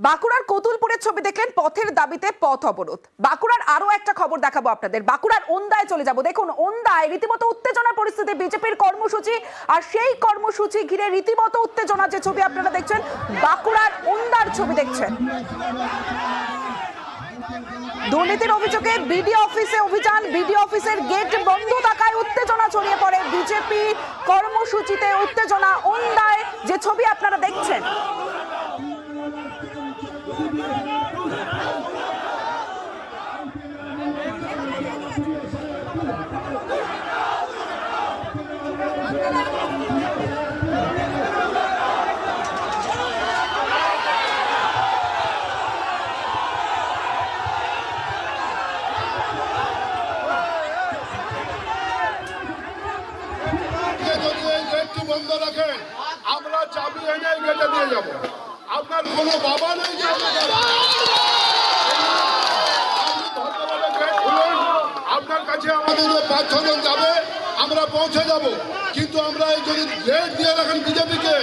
বাঁকুড়ার কতুলপুরের ছবি দেখলেন, পথের দাবিতে পথ অবরোধ। বাঁকুড়ার আরো একটা খবর দেখাবো আপনাদের। বাঁকুড়ার ওন্দায় চলে যাব। দেখুন, ওন্দায় রীতিমতো উত্তেজনার পরিস্থিতি, বিজেপির কর্মসূচি, আর সেই কর্মসূচি ঘিরে রীতিমতো উত্তেজনা। যে ছবি আপনারা দেখছেন, বাঁকুড়ার ওন্দার ছবি দেখছেন। দুর্নীতির অভিযোগে বিডিও অফিসে অভিযান, বিডিও অফিসের গেট বন্ধ থাকায় উত্তেজনা ছড়িয়ে পড়ে। বিজেপি কর্মসূচিতে উত্তেজনা। ওন্দায় যে ছবি আপনারা দেখছেন, বন্ধ রাখেন, আমরা চাবি এনে গেটে দিয়ে যাব। আপনার কোনো বাবা নেই যে আপনার কাছে আমাদের 5-6 জন যাবে, আমরা পৌঁছে যাব। কিন্তু আমরা যদি গেট দিয়ে রাখেন বিজেপিকে,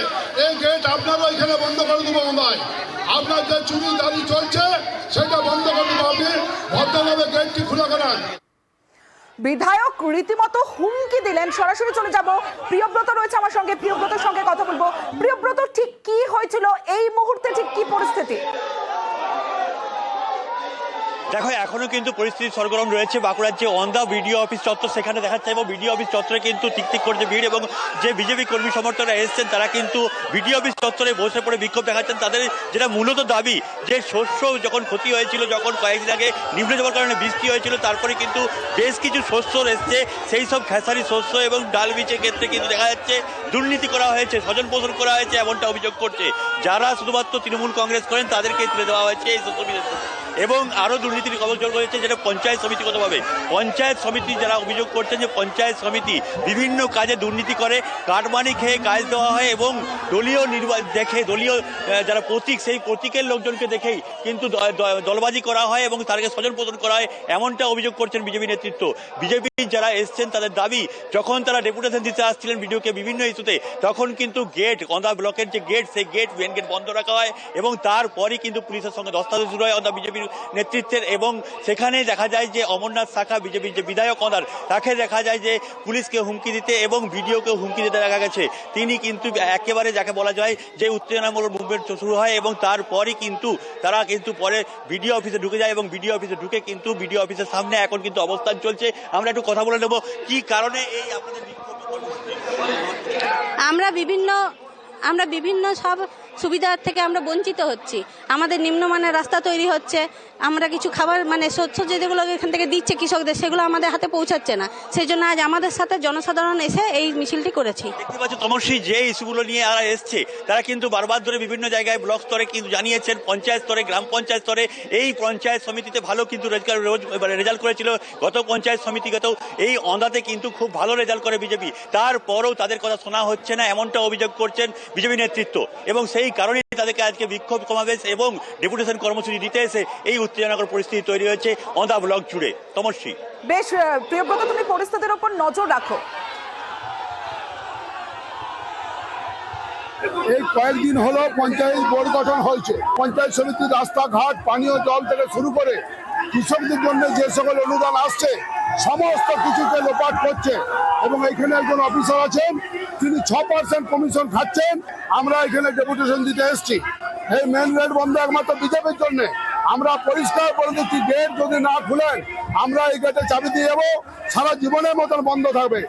এই গেট আপনারা এখানে বন্ধ করে দেবো। আমায় আপনার যে চুরি দাঁড়ি চলছে সেটা বন্ধ করে দেবো। আপনি ভদ্রভাবে গেটটি খোলা করান। বিধায়ক রীতিমতো হুমকি দিলেন। সরাসরি চলে যাব, প্রিয়ব্রত রয়েছে আমার সঙ্গে, প্রিয়ব্রতর সঙ্গে কথা বলবো। প্রিয়ব্রত, ঠিক কি হয়েছিল এই মুহূর্তে, ঠিক কি পরিস্থিতি? দেখো, এখনো কিন্তু পরিস্থিতি সরগরম রয়েছে। বাঁকুড়ার যে ওন্দা বিডিও অফিস চত্বর, সেখানে দেখা যাচ্ছে এবং বিডিও অফিস চত্বরে কিন্তু টিকটিক করছে ভিড়, এবং যে বিজেপি কর্মী সমর্থকরা এসেছেন তারা কিন্তু বিডিও অফিস চত্বরে বসে পড়ে বিক্ষোভ দেখাচ্ছেন। তাদের যেটা মূলত দাবি, যে শস্য যখন ক্ষতি হয়েছিল, যখন কয়েকদিন আগে নিম্নচাপের কারণে বৃষ্টি হয়েছিল, তারপরে কিন্তু বেশ কিছু শস্য এসছে, সেই সব খেসারি শস্য এবং ডাল বীজের ক্ষেত্রে কিন্তু দেখা যাচ্ছে দুর্নীতি করা হয়েছে, স্বজন পোষণ করা হয়েছে, এমনটা অভিযোগ করছে। যারা শুধুমাত্র তৃণমূল কংগ্রেস করেন তাদেরকে তুলে দেওয়া হয়েছে এই শস্য বীজের। এবং আরও দুর্নীতির অভিযোগ রয়েছে, যেটা পঞ্চায়েত সমিতিগতভাবে পঞ্চায়েত সমিতি যারা অভিযোগ করছেন যে পঞ্চায়েত সমিতি বিভিন্ন কাজে দুর্নীতি করে, কাটমানি খেয়ে কাজ দেওয়া হয় এবং দলীয় দলীয় যারা প্রতীক, সেই প্রতীকের লোকজনকে দেখেই কিন্তু দলবাজি করা হয় এবং তাদেরকে স্বজন পোষণ করা হয়, এমনটা অভিযোগ করছেন বিজেপি নেতৃত্ব। বিজেপি যারা এসছেন তাদের দাবি, যখন তারা ডেপুটেশন দিতে আসছিলেন ভিডিওকে বিভিন্ন ইস্যুতে, তখন কিন্তু গেট, ওন্দা ব্লকের যে গেট, সেই গেট মেন গেট বন্ধ রাখা হয় এবং তারপরই কিন্তু পুলিশের সঙ্গে ধস্তাধস্তি শুরু হয় ওন্দা বিজেপির নেতৃত্বের। এবং সেখানে দেখা যায় যে অমরনাথ শাখা বিজেপির যে বিধায়ক ওনার, তাকে দেখা যায় যে পুলিশকে হুমকি দিতে এবং ভিডিওকে হুমকি দিতে দেখা গেছে। তিনি কিন্তু একেবারে যাকে বলা যায় যে উত্তেজনামূলক মুভমেন্ট শুরু হয় এবং তারপরই কিন্তু তারা কিন্তু পরে বিডিও অফিসে ঢুকে যায় এবং বিডিও অফিসে ঢুকে কিন্তু বিডিও অফিসের সামনে এখন কিন্তু অবস্থান চলছে। আমরা একটু কথা বলে নেব, কি কারণে এই আপনাদের বিক্ষোভ? আমরা বিভিন্ন সব সুবিধার থেকে আমরা বঞ্চিত হচ্ছি। আমাদের নিম্নমানের রাস্তা তৈরি হচ্ছে, আমরা কিছু খাবার শস্য যেগুলো এখান থেকে দিচ্ছে কৃষকদের, সেগুলো আমাদের হাতে পৌঁছাচ্ছে না। সেই জন্য আজ আমাদের সাথে জনসাধারণ এসে এই মিছিলটি করেছি। দেখতে পাচ্ছি তমশ্রী, যে ইস্যুগুলো নিয়ে তারা এসছে, তারা কিন্তু বারবার ধরে বিভিন্ন জায়গায় ব্লক স্তরে কিন্তু জানিয়েছেন, পঞ্চায়েত স্তরে, গ্রাম পঞ্চায়েত স্তরে। এই পঞ্চায়েত সমিতিতে ভালো কিন্তু রেজাল্ট করেছিল গত পঞ্চায়েত সমিতিগত, এই ওন্দাতে কিন্তু খুব ভালো রেজাল্ট করে বিজেপি। তারপরেও তাদের কথা শোনা হচ্ছে না, এমনটা অভিযোগ করছেন বিজেপি নেতৃত্ব। এবং সেই কারণেই তাদেরকে আজকে বিক্ষোভ সমাবেশ এবং ডেপুটেশন কর্মসূচি দিতে এসে এই উত্তেজনাকর পরিস্থিতি তৈরি হয়েছে ওন্দা ব্লক জুড়ে। তমশ্রী, বেশ, প্রিয়ব্রত, তুমি পরিস্থিতির উপর নজর রাখো। এই কয়েকদিন হলো পঞ্চায়েত বোর্ড গঠন হয়েছে। পঞ্চায়েত সমিতির রাস্তাঘাট, পানীয় জল থেকে শুরু করে কৃষকদের জন্য যে সকল অনুদান আসছে, সমস্ত কিছুকে লোপাট করছে। এবং এখানে একজন অফিসার আছেন, তিনি 6% কমিশন খাচ্ছেন। আমরা এখানে ডেপুটেশন দিতে এসেছি। এই মেন গেট বন্ধ একমাত্র বিজেপির জন্য। আমরা পরিষ্কার করে দিচ্ছি, গেট যদি না খুলেন আমরা এই গেটে চাবি দিয়ে যাবো, সারা জীবনের মতন বন্ধ থাকবে।